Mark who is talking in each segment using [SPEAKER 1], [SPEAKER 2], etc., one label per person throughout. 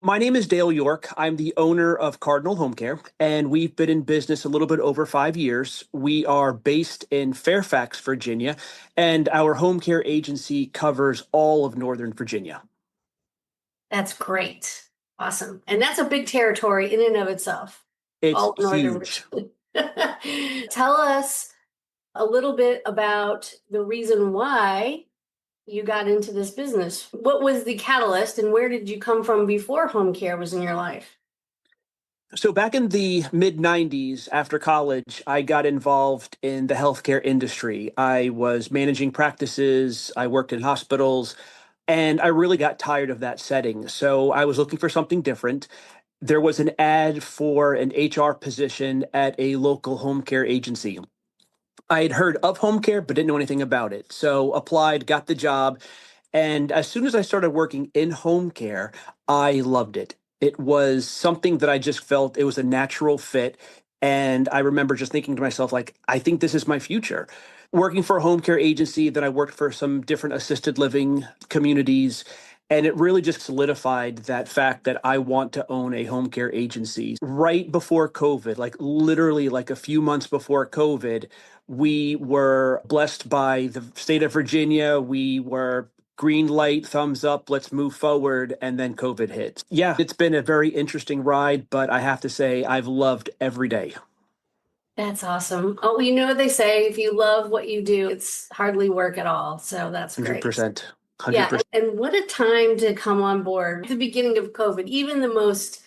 [SPEAKER 1] My name is Dale York. I'm the owner of Cardinal Home Care, and we've been in business a little bit over 5 years. We are based in Fairfax, Virginia, and our home care agency covers all of Northern Virginia.
[SPEAKER 2] That's great. Awesome. And that's a big territory in and of itself.
[SPEAKER 1] It's
[SPEAKER 2] All of Northern
[SPEAKER 1] huge.
[SPEAKER 2] Virginia. Tell us a little bit about the reason why you got into this business. What was the catalyst and where did you come from before home care was in your life?
[SPEAKER 1] So back in the mid 90s, after college, I got involved in the healthcare industry. I was managing practices, I worked in hospitals, and I really got tired of that setting. So I was looking for something different. There was an ad for an HR position at a local home care agency. I had heard of home care, but didn't know anything about it. So applied, got the job. And as soon as I started working in home care, I loved it. It was something that I just felt it was a natural fit. And I remember just thinking to myself, like, I think this is my future. Working for a home care agency, then I worked for some different assisted living communities. And it really just solidified that fact that I want to own a home care agency. Right before COVID, like literally like a few months before COVID, we were blessed by the state of Virginia. We were green light, thumbs up, let's move forward. And then COVID hit. Yeah, it's been a very interesting ride, but I have to say, I've loved every day.
[SPEAKER 2] That's awesome. Oh, you know what they say, if you love what you do, it's hardly work at all. So that's great.
[SPEAKER 1] 100%.
[SPEAKER 2] Yeah.
[SPEAKER 1] 100%.
[SPEAKER 2] And what a time to come on board. At the beginning of COVID, even the most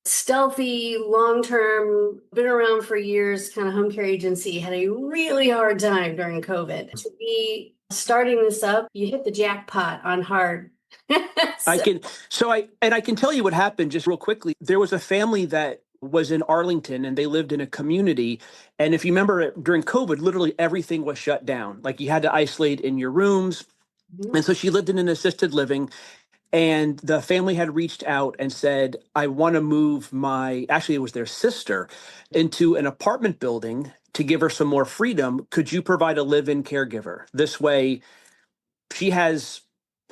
[SPEAKER 2] stealthy, long-term, been around for years kind of home care agency had a really hard time during COVID. To be starting this up, you hit the jackpot on hard.
[SPEAKER 1] I
[SPEAKER 2] So-
[SPEAKER 1] can I can tell you what happened just real quickly. There was a family that was in Arlington and they lived in a community. And if you remember during COVID, literally everything was shut down. Like you had to isolate in your rooms. And so she lived in an assisted living. And the family had reached out and said, I want to move actually, it was their sister, into an apartment building to give her some more freedom. Could you provide a live-in caregiver? This way, she has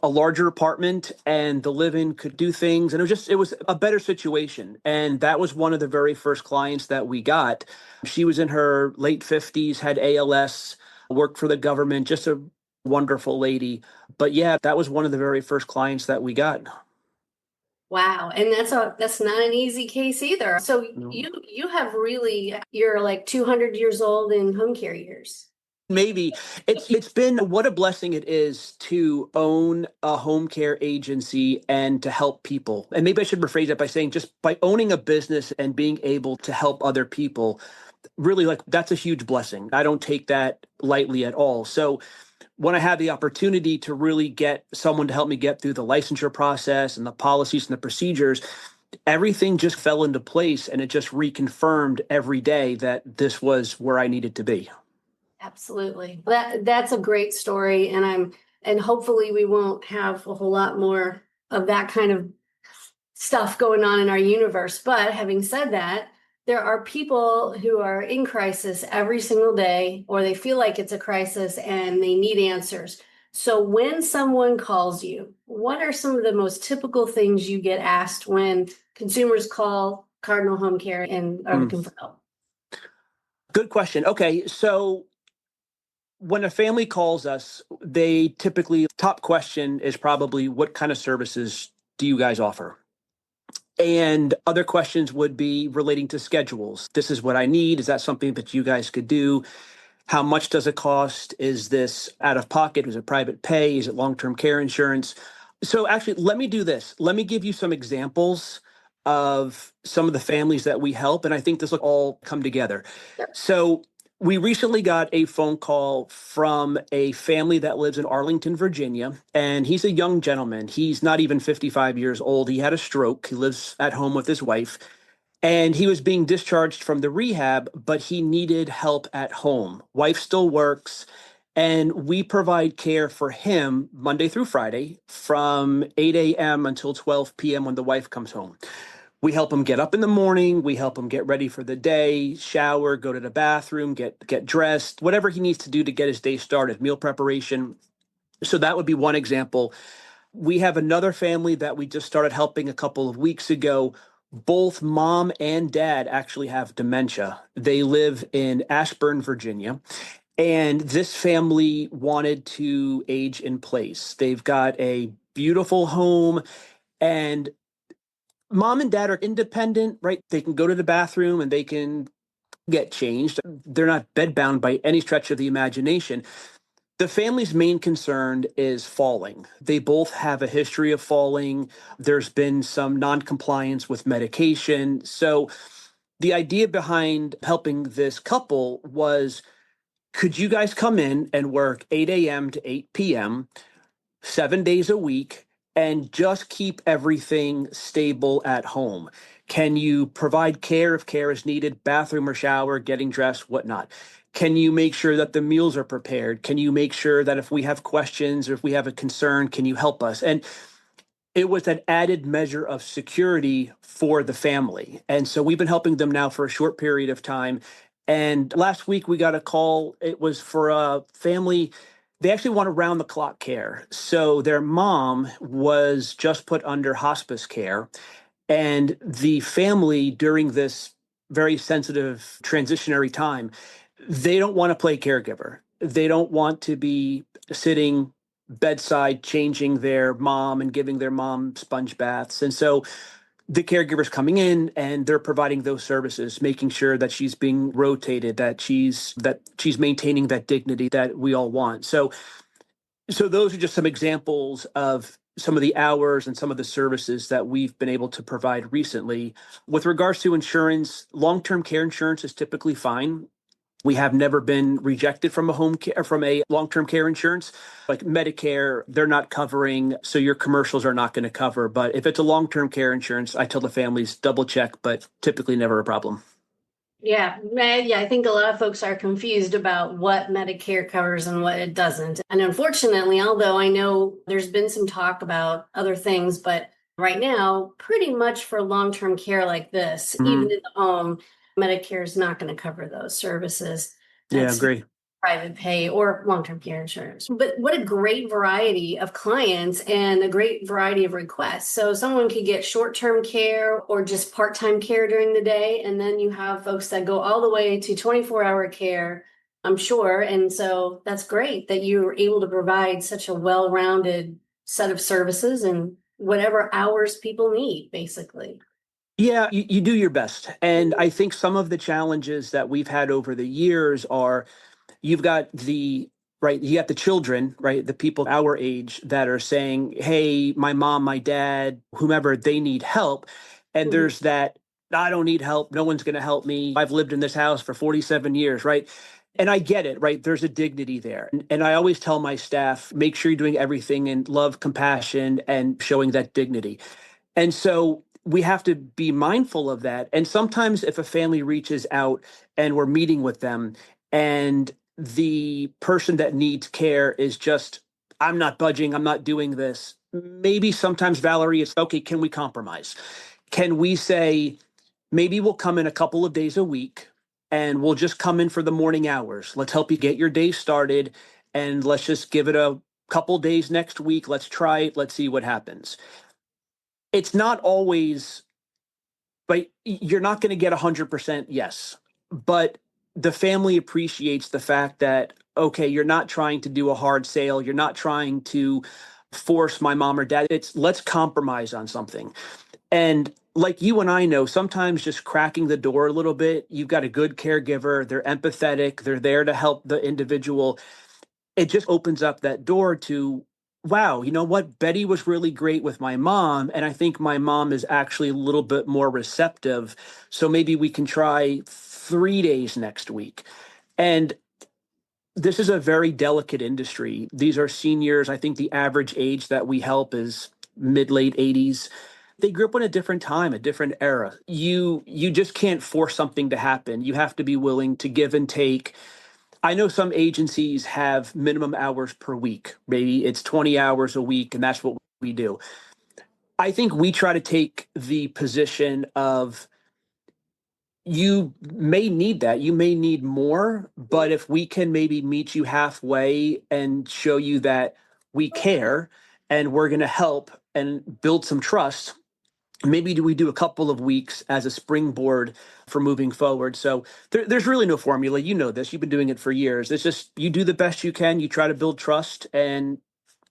[SPEAKER 1] a larger apartment and the live-in could do things. And it was a better situation. And that was one of the very first clients that we got. She was in her late 50s, had ALS, worked for the government, just a wonderful lady. But yeah, that was one of the very first clients that we got.
[SPEAKER 2] Wow. And that's not an easy case either. So
[SPEAKER 1] No.
[SPEAKER 2] you have really, you're like 200 years old in home care years.
[SPEAKER 1] Maybe it's been what a blessing it is to own a home care agency and to help people. And maybe I should rephrase that by saying just by owning a business and being able to help other people, really like that's a huge blessing. I don't take that lightly at all. So when I had the opportunity to really get someone to help me get through the licensure process and the policies and the procedures, everything just fell into place and it just reconfirmed every day that this was where I needed to be.
[SPEAKER 2] Absolutely. That's a great story. And hopefully we won't have a whole lot more of that kind of stuff going on in our universe. But having said that, there are people who are in crisis every single day, or they feel like it's a crisis and they need answers. So when someone calls you, what are some of the most typical things you get asked when consumers call Cardinal Home Care and are looking for help?
[SPEAKER 1] Good question. Okay, so when a family calls us, they typically, top question is probably what kind of services do you guys offer? And other questions would be relating to schedules. This is what I need. Is that something that you guys could do? How much does it cost? Is this out of pocket? Is it private pay? Is it long-term care insurance? So actually, let me do this. Let me give you some examples of some of the families that we help. And I think this will all come together. So we recently got a phone call from a family that lives in Arlington, Virginia, and he's a young gentleman. He's not even 55 years old. He had a stroke. He lives at home with his wife, and he was being discharged from the rehab, but he needed help at home. Wife still works, and we provide care for him Monday through Friday from 8 a.m. until 12 p.m. when the wife comes home. We help him get up in the morning. We help him get ready for the day, shower, go to the bathroom, get dressed, whatever he needs to do to get his day started, meal preparation. So that would be one example. We have another family that we just started helping a couple of weeks ago. Both mom and dad actually have dementia. They live in Ashburn, Virginia. And this family wanted to age in place. They've got a beautiful home, and mom and dad are independent, right? They can go to the bathroom and they can get changed. They're not bedbound by any stretch of the imagination. The family's main concern is falling. They both have a history of falling. There's been some noncompliance with medication. So the idea behind helping this couple was, could you guys come in and work 8 a.m. to 8 p.m., 7 days a week, and just keep everything stable at home? Can you provide care if care is needed, bathroom or shower, getting dressed, whatnot? Can you make sure that the meals are prepared? Can you make sure that if we have questions or if we have a concern, can you help us? And it was an added measure of security for the family. And so we've been helping them now for a short period of time. And last week we got a call. It was for a family. They actually want around the clock care. So their mom was just put under hospice care. And the family, during this very sensitive transitionary time, they don't want to play caregiver. They don't want to be sitting bedside changing their mom and giving their mom sponge baths. And so the caregiver's coming in and they're providing those services, making sure that she's being rotated, that she's maintaining that dignity that we all want. So those are just some examples of some of the hours and some of the services that we've been able to provide recently. With regards to insurance, long-term care insurance is typically fine. We have never been rejected from a long-term care insurance. Like Medicare, they're not covering, so your commercials are not going to cover. But if it's a long-term care insurance, I tell the families double check, but typically never a problem.
[SPEAKER 2] Yeah, I think a lot of folks are confused about what Medicare covers and what it doesn't. And unfortunately, although I know there's been some talk about other things, but right now, pretty much for long-term care like this, even
[SPEAKER 1] Mhm.
[SPEAKER 2] in the home, Medicare is not going to cover those services.
[SPEAKER 1] Yeah,
[SPEAKER 2] That's
[SPEAKER 1] agree.
[SPEAKER 2] private pay or long-term care insurance. But what a great variety of clients and a great variety of requests. So someone could get short-term care or just part-time care during the day. And then you have folks that go all the way to 24-hour care, I'm sure. And so that's great that you were able to provide such a well-rounded set of services and whatever hours people need, basically.
[SPEAKER 1] Yeah, you do your best. And I think some of the challenges that we've had over the years are, you've got you got the children, right? The people our age that are saying, hey, my mom, my dad, whomever, they need help. And
[SPEAKER 2] Mhm.
[SPEAKER 1] there's that, I don't need help. No one's going to help me. I've lived in this house for 47 years, right? And I get it, right? There's a dignity there. And I always tell my staff, make sure you're doing everything in love, compassion, and showing that dignity. And so we have to be mindful of that. And sometimes if a family reaches out and we're meeting with them and the person that needs care is just, I'm not budging, I'm not doing this. Maybe sometimes, Valerie, it's okay, can we compromise? Can we say, maybe we'll come in a couple of days a week and we'll just come in for the morning hours. Let's help you get your day started and let's just give it a couple days next week. Let's try it. Let's see what happens. It's not always, but you're not going to get 100% yes. But the family appreciates the fact that, okay, you're not trying to do a hard sale. You're not trying to force my mom or dad. It's, let's compromise on something. And like you and I know, sometimes just cracking the door a little bit, you've got a good caregiver, they're empathetic, they're there to help the individual. It just opens up that door to, wow, you know what? Betty was really great with my mom. And I think my mom is actually a little bit more receptive. So maybe we can try 3 days next week. And this is a very delicate industry. These are seniors. I think the average age that we help is mid late 80s. They grew up in a different time, a different era. You just can't force something to happen. You have to be willing to give and take. I know some agencies have minimum hours per week. Maybe it's 20 hours a week, and that's what we do. I think we try to take the position of, you may need that. You may need more, but if we can maybe meet you halfway and show you that we care and we're going to help and build some trust. Maybe we do a couple of weeks as a springboard for moving forward. So there's really no formula. You know this. You've been doing it for years. It's just you do the best you can. You try to build trust, and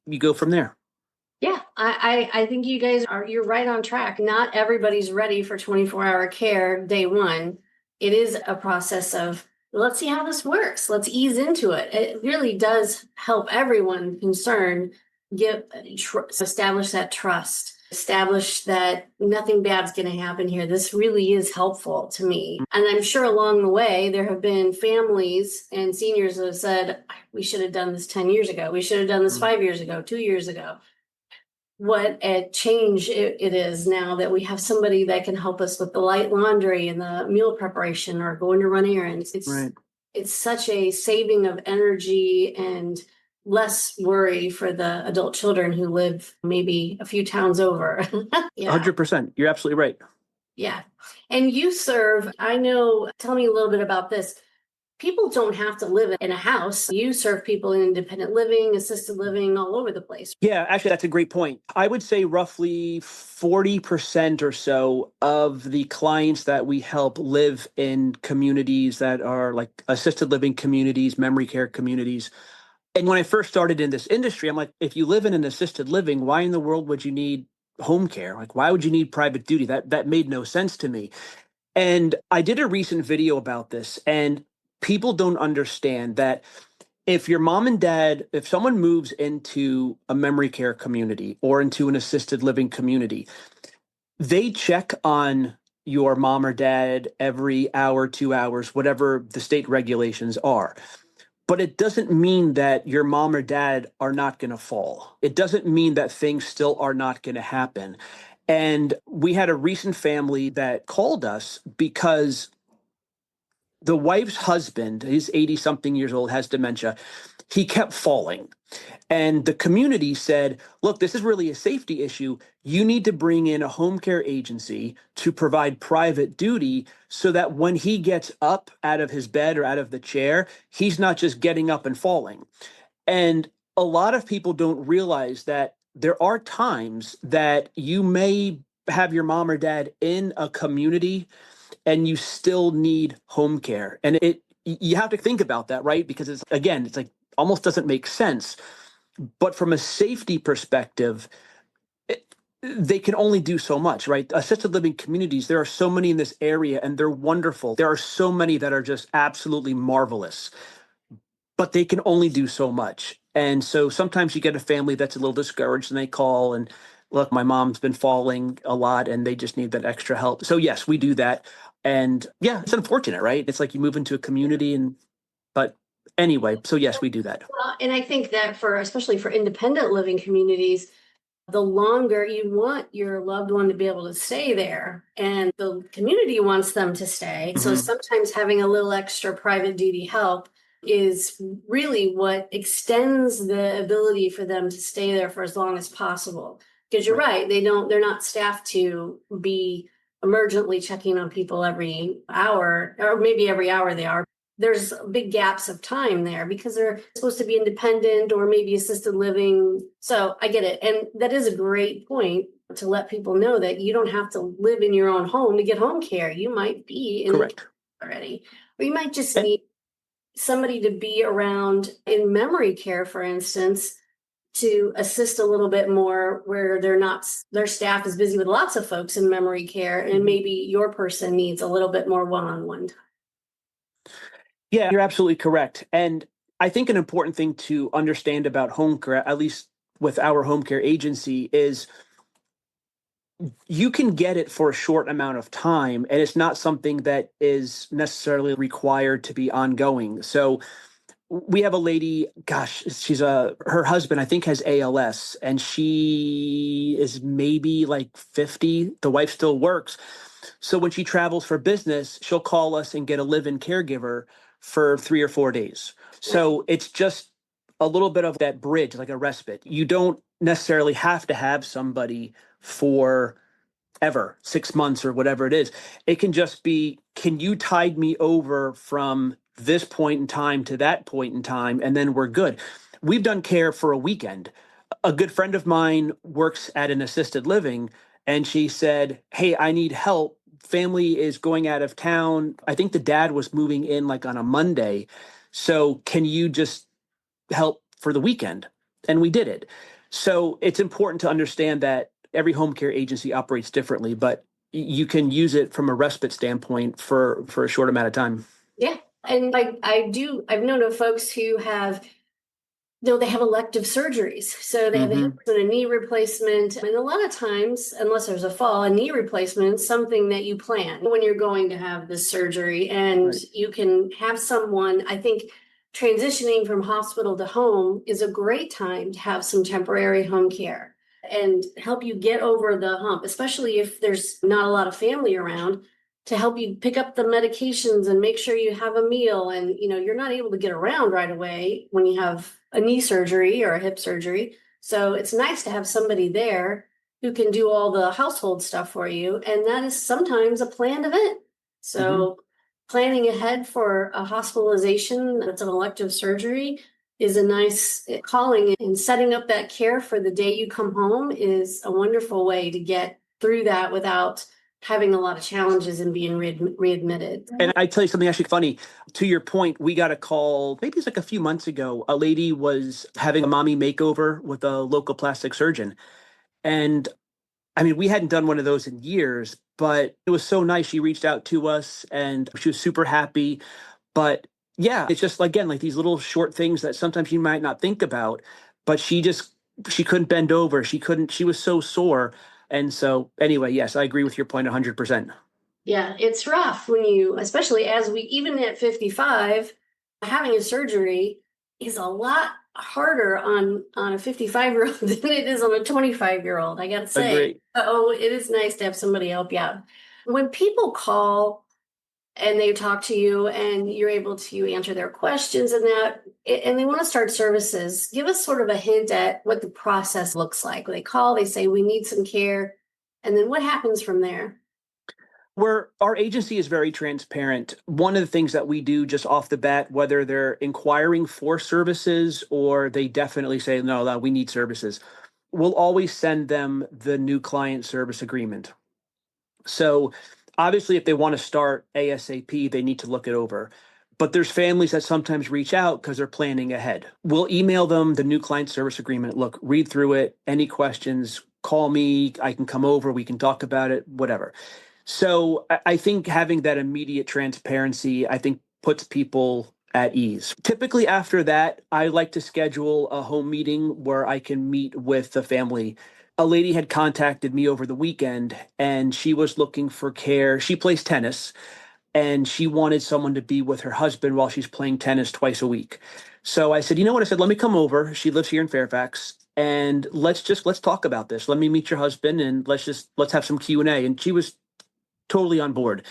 [SPEAKER 1] you go from there.
[SPEAKER 2] Yeah, I think you guys you're right on track. Not everybody's ready for 24-hour care day one. It is a process of let's see how this works. Let's ease into it. It really does help everyone concerned establish that trust, establish that nothing bad's going to happen here. This really is helpful to me. And I'm sure along the way, there have been families and seniors that have said, we should have done this 10 years ago. We should have done this 5 years ago, 2 years ago. What a change it is now that we have somebody that can help us with the light laundry and the meal preparation or going to run errands. It's such a saving of energy and less worry for the adult children who live maybe a few towns over. Yeah.
[SPEAKER 1] 100%. You're absolutely right.
[SPEAKER 2] Yeah. And you serve, I know, tell me a little bit about this. People don't have to live in a house. You serve people in independent living, assisted living, all over the place.
[SPEAKER 1] Yeah, actually, that's a great point. I would say roughly 40% or so of the clients that we help live in communities that are like assisted living communities, memory care communities. And when I first started in this industry, I'm like, if you live in an assisted living, why in the world would you need home care? Like, why would you need private duty? That made no sense to me. And I did a recent video about this, and people don't understand that if your mom and dad, if someone moves into a memory care community or into an assisted living community, they check on your mom or dad every hour, 2 hours, whatever the state regulations are. But it doesn't mean that your mom or dad are not going to fall. It doesn't mean that things still are not going to happen. And we had a recent family that called us because the wife's husband, he's 80 something years old, has dementia. He kept falling. And the community said, look, this is really a safety issue. You need to bring in a home care agency to provide private duty so that when he gets up out of his bed or out of the chair, he's not just getting up and falling. And a lot of people don't realize that there are times that you may have your mom or dad in a community and you still need home care. And you have to think about that, right? Because it's like almost doesn't make sense. But from a safety perspective, they can only do so much, right? Assisted living communities, there are so many in this area and they're wonderful. There are so many that are just absolutely marvelous, but they can only do so much. And so sometimes you get a family that's a little discouraged and they call and look, my mom's been falling a lot and they just need that extra help. So yes, we do that. And yeah, it's unfortunate, right? It's like you move into a community but anyway, so yes, we do that.
[SPEAKER 2] Well, and I think that especially for independent living communities, the longer you want your loved one to be able to stay there and the community wants them to stay. So sometimes having a little extra private duty help is really what extends the ability for them to stay there for as long as possible. Because you're right, they're not staffed to be emergently checking on people every hour, or maybe every hour they are. There's big gaps of time there because they're supposed to be independent or maybe assisted living. So I get it. And that is a great point to let people know that you don't have to live in your own home to get home care. You might be in
[SPEAKER 1] Correct.
[SPEAKER 2] already, or you might just need somebody to be around in memory care, for instance, to assist a little bit more where their staff is busy with lots of folks in memory care and maybe your person needs a little bit more one-on-one time.
[SPEAKER 1] Yeah, you're absolutely correct. And I think an important thing to understand about home care, at least with our home care agency, is you can get it for a short amount of time, and it's not something that is necessarily required to be ongoing. So we have a lady, gosh, her husband, I think, has ALS, and she is maybe like 50. The wife still works. So when she travels for business, she'll call us and get a live-in caregiver for 3 or 4 days. So it's just a little bit of that bridge, like a respite. You don't necessarily have to have somebody for ever, 6 months or whatever it is. It can just be, can you tide me over from this point in time to that point in time, and then we're good. We've done care for a weekend. A good friend of mine works at an assisted living, and she said, "Hey, I need help. Family is going out of town. I think the dad was moving in like on a Monday. So can you just help for the weekend?" And we did it. So it's important to understand that every home care agency operates differently, but you can use it from a respite standpoint for a short amount of time.
[SPEAKER 2] Yeah. And like I've known of folks who have, they have elective surgeries. So they have a hip
[SPEAKER 1] Hmm.
[SPEAKER 2] and a knee replacement. And a lot of times, unless there's a fall, a knee replacement is something that you plan when you're going to have this surgery. And
[SPEAKER 1] Right.
[SPEAKER 2] you can have someone, I think transitioning from hospital to home is a great time to have some temporary home care and help you get over the hump, especially if there's not a lot of family around, to help you pick up the medications and make sure you have a meal. And you're not able to get around right away when you have a knee surgery or a hip surgery, so it's nice to have somebody there who can do all the household stuff for you, and that is sometimes a planned event.
[SPEAKER 1] Hmm.
[SPEAKER 2] So planning ahead for a hospitalization that's an elective surgery is a nice calling, and setting up that care for the day you come home is a wonderful way to get through that without having a lot of challenges and being readmitted.
[SPEAKER 1] And I tell you something actually funny. To your point, we got a call, maybe it's like a few months ago. A lady was having a mommy makeover with a local plastic surgeon. And I mean, we hadn't done one of those in years, but it was so nice. She reached out to us and she was super happy. But yeah, it's just again like these little short things that sometimes you might not think about, but she couldn't bend over. She was so sore. And so anyway, yes, I agree with your point 100%.
[SPEAKER 2] Yeah, it's rough when you, especially as we, even at 55, having a surgery is a lot harder on a 55-year-old than it is on a 25-year-old, I gotta say.
[SPEAKER 1] Agree.
[SPEAKER 2] Oh, it is nice to have somebody help you out. When people call and they talk to you and you're able to answer their questions and and they want to start services, give us sort of a hint at what the process looks like. When they call, they say, we need some care. And then what happens from there?
[SPEAKER 1] Where our agency is very transparent. One of the things that we do just off the bat, whether they're inquiring for services or they definitely say, no, no, we need services, we'll always send them the new client service agreement. So obviously, if they want to start ASAP, they need to look it over. But there's families that sometimes reach out because they're planning ahead. We'll email them the new client service agreement. Look, read through it. Any questions, call me. I can come over. We can talk about it, whatever. So I think having that immediate transparency, I think puts people at ease. Typically after that, I like to schedule a home meeting where I can meet with the family. A lady had contacted me over the weekend and she was looking for care. She plays tennis and she wanted someone to be with her husband while she's playing tennis twice a week. So I said, you know what? I said, let me come over. She lives here in Fairfax and let's talk about this. Let me meet your husband and let's have some Q&A. And she was totally on board.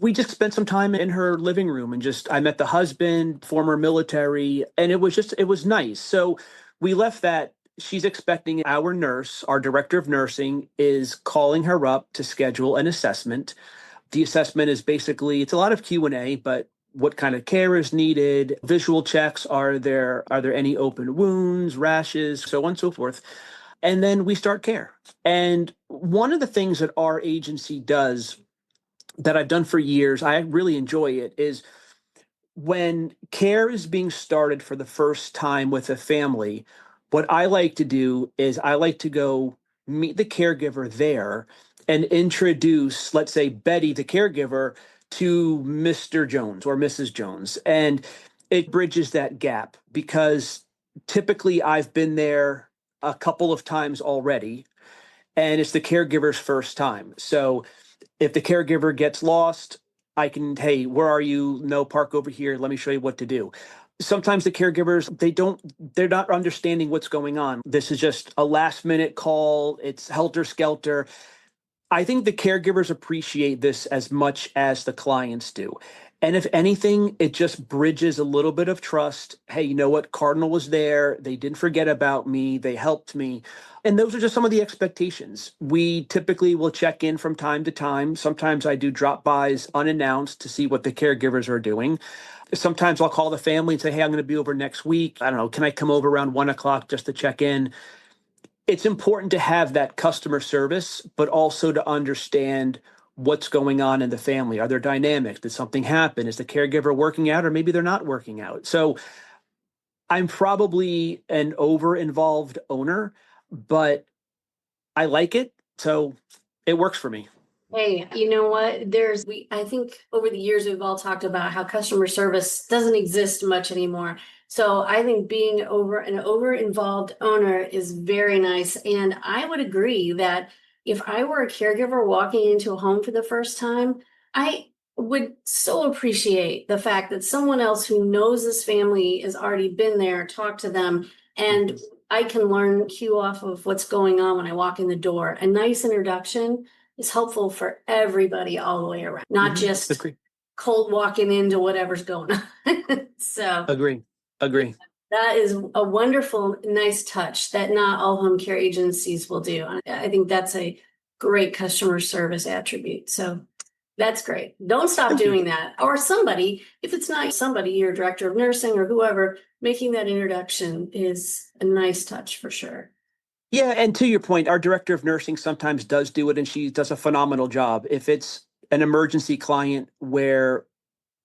[SPEAKER 1] We just spent some time in her living room and just I met the husband, former military, and it was nice. So we left that. She's expecting our nurse, our director of nursing, is calling her up to schedule an assessment. The assessment is basically it's a lot of Q&A, but what kind of care is needed, visual checks, are there any open wounds, rashes, so on and so forth. And then we start care. And one of the things that our agency does that I've done for years, I really enjoy it, is when care is being started for the first time with a family, what I like to do is I like to go meet the caregiver there and introduce, let's say, Betty, the caregiver, to Mr. Jones or Mrs. Jones. And it bridges that gap because typically I've been there a couple of times already and it's the caregiver's first time. So if the caregiver gets lost, I can, hey, where are you? No, park over here. Let me show you what to do. Sometimes the caregivers, they're not understanding what's going on. This is just a last minute call. It's helter skelter. I think the caregivers appreciate this as much as the clients do. And if anything, it just bridges a little bit of trust. Hey, you know what? Cardinal was there. They didn't forget about me. They helped me. And those are just some of the expectations. We typically will check in from time to time. Sometimes I do drop bys unannounced to see what the caregivers are doing. Sometimes I'll call the family and say, hey, I'm going to be over next week. I don't know. Can I come over around 1 o'clock just to check in? it's important to have that customer service, but also to understand what's going on in the family. Are there dynamics? Did something happen? Is the caregiver working out, or maybe they're not working out? So I'm probably an over involved owner, but I like it. So it works for me.
[SPEAKER 2] Hey, you know what? I think over the years we've all talked about how customer service doesn't exist much anymore. So I think being an over involved owner is very nice. And I would agree that if I were a caregiver walking into a home for the first time, I would so appreciate the fact that someone else who knows this family has already been there, talked to them, and
[SPEAKER 1] Mhm.
[SPEAKER 2] I can cue off of what's going on when I walk in the door. A nice introduction is helpful for everybody all the way around, not just
[SPEAKER 1] Agree.
[SPEAKER 2] cold walking into whatever's going on. So
[SPEAKER 1] Agree.
[SPEAKER 2] yeah,
[SPEAKER 1] Agree.
[SPEAKER 2] that is a wonderful, nice touch that not all home care agencies will do. I think that's a great customer service attribute. So that's great. Don't stop
[SPEAKER 1] Thank you.
[SPEAKER 2] doing that. Or somebody, if it's not somebody, your director of nursing or whoever, making that introduction is a nice touch for sure.
[SPEAKER 1] Yeah, and to your point, our director of nursing sometimes does do it, and she does a phenomenal job. If it's an emergency client where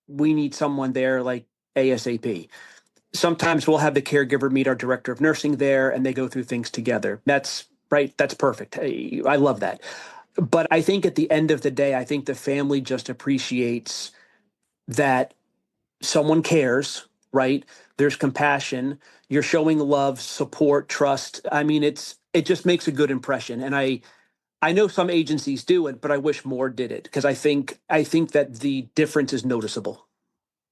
[SPEAKER 1] we need someone there like ASAP, sometimes we'll have the caregiver meet our director of nursing there and they go through things together. That's right. That's perfect. I love that. But I think at the end of the day, I think the family just appreciates that someone cares, right? There's compassion. You're showing love, support, trust. I mean, it just makes a good impression. And I know some agencies do it, but I wish more did it because I think that the difference is noticeable.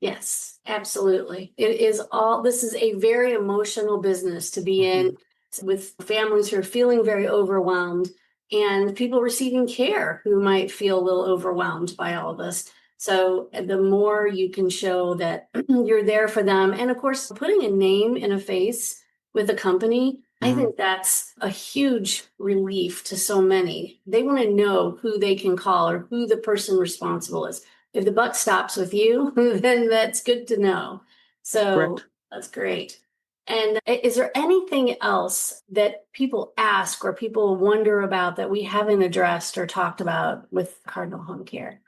[SPEAKER 2] Yes, absolutely. This is a very emotional business to be
[SPEAKER 1] Mhm.
[SPEAKER 2] in with families who are feeling very overwhelmed and people receiving care who might feel a little overwhelmed by all of this. So the more you can show that you're there for them, and of course, putting a name and a face with a company, I
[SPEAKER 1] Mhm.
[SPEAKER 2] think that's a huge relief to so many. They want to know who they can call or who the person responsible is. If the buck stops with you, then that's good to know. So
[SPEAKER 1] Correct.
[SPEAKER 2] that's great. And is there anything else that people ask or people wonder about that we haven't addressed or talked about with Cardinal Home Care?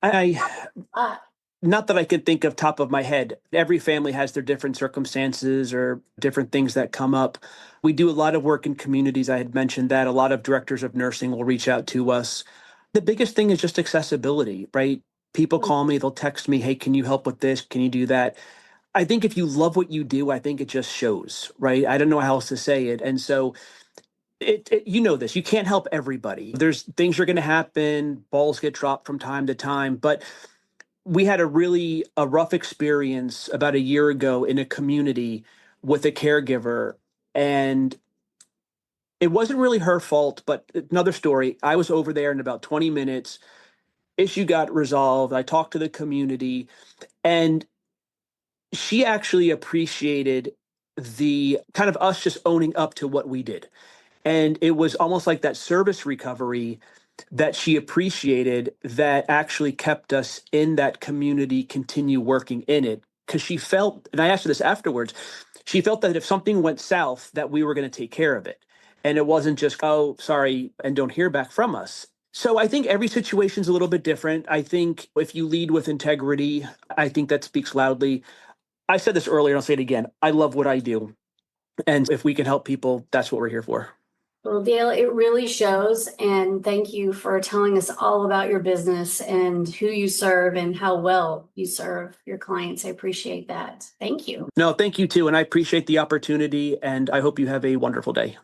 [SPEAKER 1] I
[SPEAKER 2] Ah,
[SPEAKER 1] Not that I can think of top of my head. Every family has their different circumstances or different things that come up. We do a lot of work in communities. I had mentioned that a lot of directors of nursing will reach out to us. The biggest thing is just accessibility, right? People call me, they'll text me, hey, can you help with this? Can you do that? I think if you love what you do, I think it just shows, right? I don't know how else to say it. And so you know this, you can't help everybody. There's things are going to happen, balls get dropped from time to time, but we had a rough experience about a year ago in a community with a caregiver, and it wasn't really her fault, but another story. I was over there in about 20 minutes. Issue got resolved. I talked to the community, and she actually appreciated the kind of us just owning up to what we did. And it was almost like that service recovery that she appreciated that actually kept us in that community, continue working in it. Because she felt, and I asked her this afterwards, she felt that if something went south, that we were going to take care of it. And it wasn't just, oh, sorry, and don't hear back from us. So I think every situation's a little bit different. I think if you lead with integrity, I think that speaks loudly. I said this earlier, and I'll say it again. I love what I do. And if we can help people, that's what we're here for.
[SPEAKER 2] well, Dale, it really shows. And thank you for telling us all about your business and who you serve and how well you serve your clients. I appreciate that. Thank you.
[SPEAKER 1] No, thank you too. And I appreciate the opportunity. And I hope you have a wonderful day.